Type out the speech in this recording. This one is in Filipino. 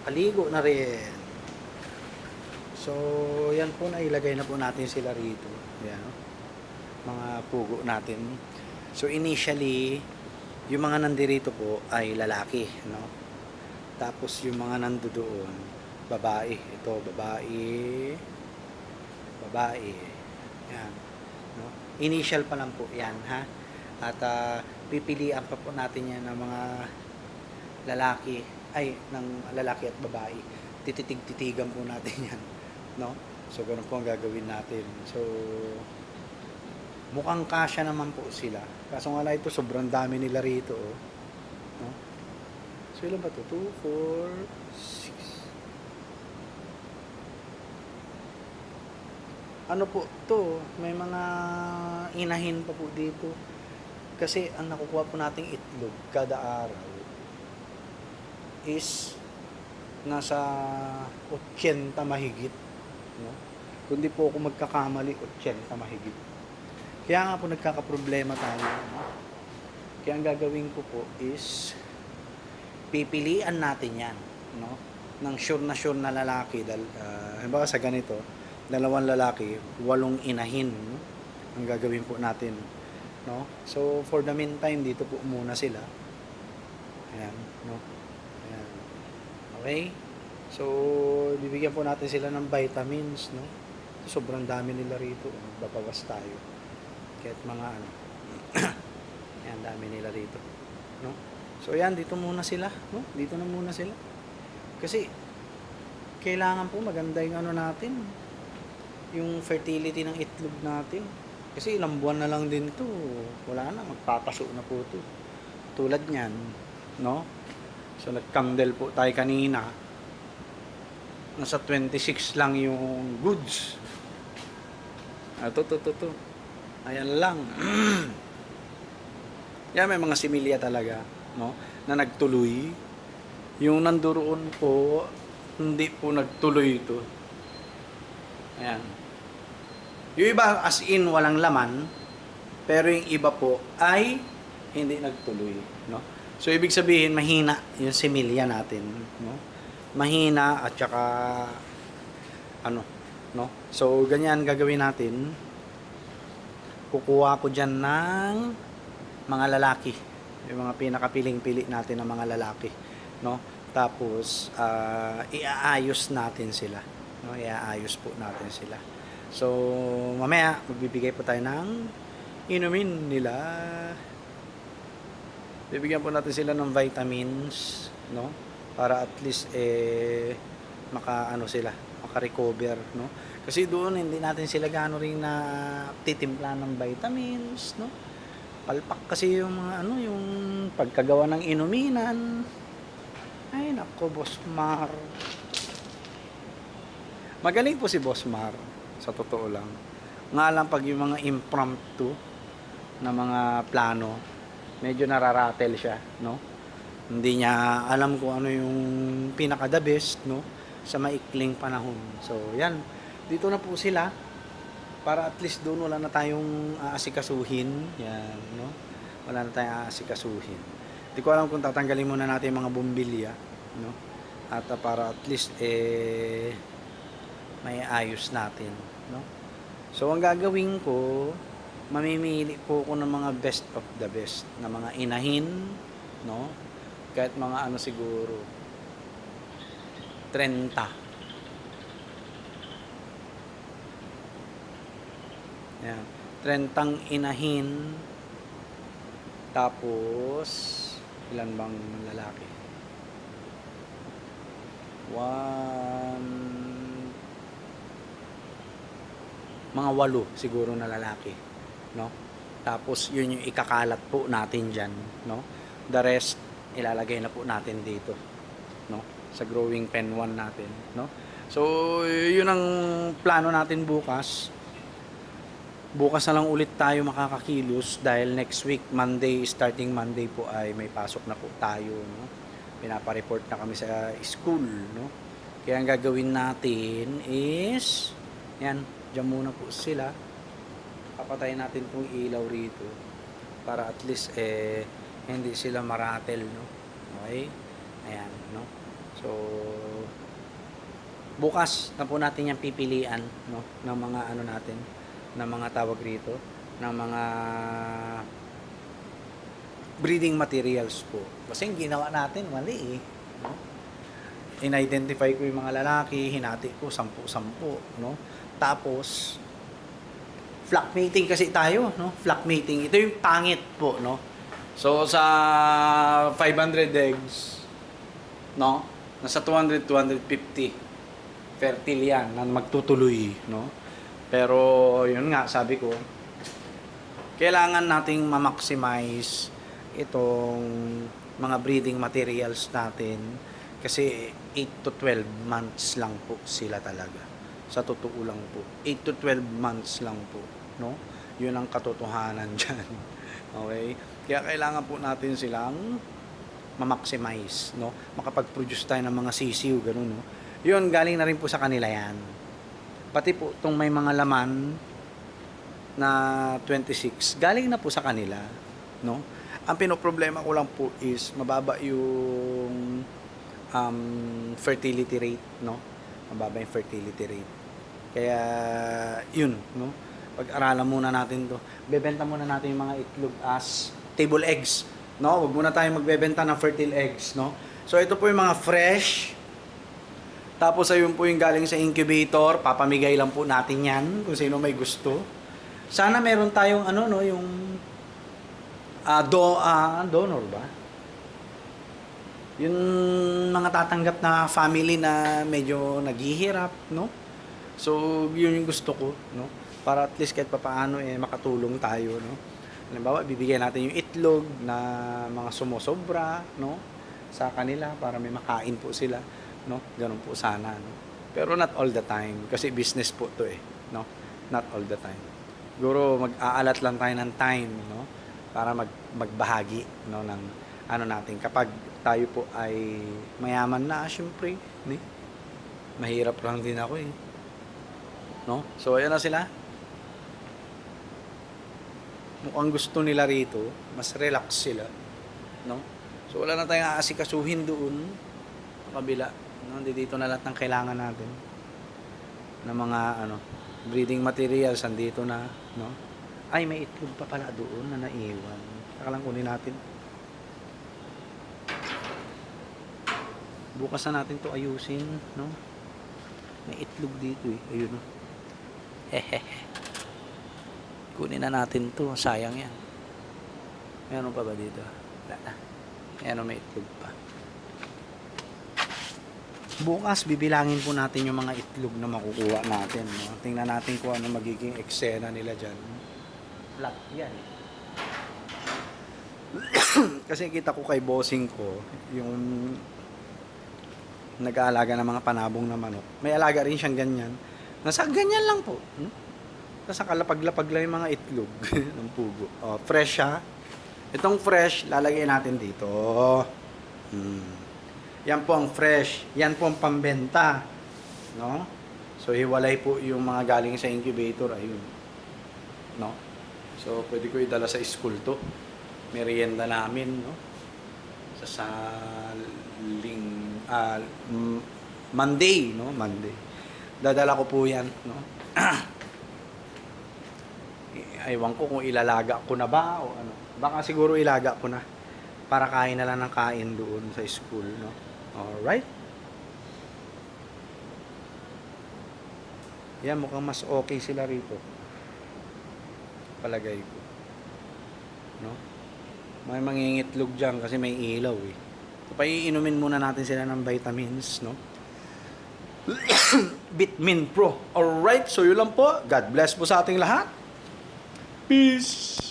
nakaligo na rin. So, yan po, nailagay na po natin sila rito. Yan, no? Mga pugo natin. So, initially, yung mga nandirito po ay lalaki, no? Tapos, yung mga nandoon, babae. Ito, babae. Babae. Yan, no? Initial pa lang po yan, ha? At pipilian pa po natin yan ng mga lalaki, ng lalaki at babae. Tititig-titigan po natin yan, no? So, ganun po ang gagawin natin. So, mukhang kasya naman po sila. Kaso nga lang ito, sobrang dami nila rito, oh. No? So, ilan ba ito? 2, 4, 6. Ano po to? May mga inahin pa po dito. Kasi ang nakukuha po nating itlog kada araw is nasa 80 mahigit, no? Kundi po ako magkakamali, 80 mahigit. Kaya nga po nagkakaproblema tayo, no? Kaya ang gagawin ko po is pipilian natin yan, no? Ng sure na lalaki. Halimbawa sa ganito, 2 lalaki, 8 inahin, no? Ang gagawin po natin, no? So for the meantime, dito po muna sila. Ayan, no? Ayan. Okay? So bibigyan po natin sila ng vitamins, no? Sobrang dami nila rito, babawas tayo. Kahit mga ano. Ayan, dami nila rito, no? So ayan, dito muna sila, no? Dito na muna sila. Kasi kailangan po maganda yung ano natin, yung fertility ng itlog natin. Kasi ilang buwan na lang din to, wala na, magpapaso na po to. Tulad niyan, no? So nag-candle po tayo kanina. Nasa 26 lang yung goods. To. Ayan lang. Yan, may mga similya talaga, no? Na nagtuloy. Yung nandoon po, hindi po nagtuloy ito. Ayan. Yung iba as in walang laman, pero yung iba po ay hindi nagtuloy, no? So ibig sabihin mahina yung similya natin, no? Mahina at saka ano, no? So ganyan gagawin natin. Kukuha ko diyan ng mga lalaki, yung mga pinakapiling-pili natin ng mga lalaki, no? Tapos iaayos natin sila, no? Iaayos po natin sila. So, mamaya, magbibigay po tayo ng inumin nila. Bibigyan po natin sila ng vitamins, no? Para at least, maka-recover, no? Kasi doon, hindi natin sila gano'n rin na titimpla ng vitamins, no? Palpak kasi yung mga, yung pagkagawa ng inuminan. Ay, nako, Boss Mar. Magaling po si Boss Mar. Sa totoo lang. Nga lang pag yung mga impromptu na mga plano, medyo nararatel siya, no? Hindi niya alam kung ano yung pinaka the best, no? Sa maikling panahon. So, yan. Dito na po sila. Para at least doon wala na tayong aasikasuhin. Yan, no? Wala na tayong aasikasuhin. Hindi ko alam kung tatanggalin muna natin yung mga bumbilya, no? At para at least, may ayos natin, no? So ang gagawin ko, mamimili po ako ng mga best of the best na mga inahin, no? Kahit mga ano siguro 30. Yan, 30 inahin. Tapos ilan bang lalaki? 8 siguro na lalaki, no? Tapos yun yung ikakalat po natin diyan, no? The rest ilalagay na po natin dito, no? Sa growing pen 1 natin, no? So yun ang plano natin bukas. Bukas na lang ulit tayo makakakilos dahil next week starting Monday po ay may pasok na po tayo, no? Pinapa-report na kami sa school, no? Kaya ang gagawin natin is yan, diyan muna po sila. Papatayin natin tong ilaw rito para at least hindi sila maratel, no? Okay? Ayan, no? So Bukas na po natin yung pipilian, no, ng mga ano natin, ng mga tawag rito, ng mga breeding materials po. Kasi yung ginawa natin, mali eh. No? In-identify ko yung mga lalaki, hinati ko 10-10, no? Tapos, flock mating kasi tayo, no? Flock mating. Ito yung pangit po, no? So, sa 500 eggs, no? Nasa 200, 250 fertile yan na magtutuloy, no? Pero, yun nga, sabi ko, kailangan nating ma-maximize itong mga breeding materials natin kasi 8 to 12 months lang po sila talaga. Sa totoo lang po. 8 to 12 months lang po, no? Yun ang katotohanan dyan. Okay? Kaya kailangan po natin silang ma-maximize, no? Makapag-produce tayo ng mga sisiw, ganun, no? Yun, galing na rin po sa kanila yan. Pati po itong may mga laman na 26, galing na po sa kanila, no? Ang pinoproblema ko lang po is mababa yung fertility rate, no? Mababa yung fertility rate. Kaya, yun, no? Pag-aralan muna natin to. Bebenta muna natin yung mga itlog as table eggs, no? Huwag muna tayong magbebenta ng fertile eggs, no? So, ito po yung mga fresh. Tapos, ayun po yung galing sa incubator. Papamigay lang po natin yan kung sino may gusto. Sana meron tayong, ano, no? Yung donor ba? Yung mga tatanggap na family na medyo naghihirap, no? So, yun yung gusto ko, no? Para at least kahit papaano makatulong tayo, no? Halimbawa, bibigyan natin yung itlog na mga sumusobra, no? Sa kanila para may makain po sila, no? Ganun po sana, no? Pero not all the time kasi business po 'to no? Not all the time. Siguro mag-aalat lang tayo ng time, no? Para magbahagi, no, ng ano natin kapag tayo po ay mayaman na, syempre, ni. Mahirap lang din ako eh. No? So ayan na sila. Mukhang gusto nila rito, mas relax sila, no? So wala na tayong aasikasuhin doon sa kabila, no? Dito na lahat ng kailangan natin ng mga ano, breeding materials andito na, no? Ay, may itlog pa pala doon na naiwan. Saka lang kunin natin. Bukas na natin to ayusin, no? May itlog dito eh. Ayun, no? Hehehe. Kunin na natin to. Sayang yan. Meron pa ba dito? Wala na. Ayan, may itlog pa. Bukas, bibilangin po natin yung mga itlog na makukuha natin, no? Tingnan natin kung ano magiging eksena nila dyan. Flat yan. Kasi kita ko kay bossing ko, yung nag-aalaga ng mga panabong na manok. May alaga rin siyang ganyan. Nasa ganyan lang po. Nasa kalapag-lapag lang yung mga itlog ng pugo. Oh, fresh ha. Itong fresh, lalagay natin dito. Yan po ang fresh. Yan po ang pambenta. No? So, hiwalay po yung mga galing sa incubator. Ayun. No? So, pwede ko idala sa school to. Merienda namin, no? Sa Monday, no? Monday. Dadala ko po yan, no? Ewan ko kung ilalaga ko na ba o ano. Baka siguro ilaga ko na para kain na lang ng kain doon sa school, no? Alright? Yan, mukhang mas okay sila rito. Palagay ko. No? May mangingitlog dyan kasi may ilaw eh. So, paiinumin muna natin sila ng vitamins, no? Bitmin Pro. Alright, so yun lang po. God bless po sa ating lahat. Peace!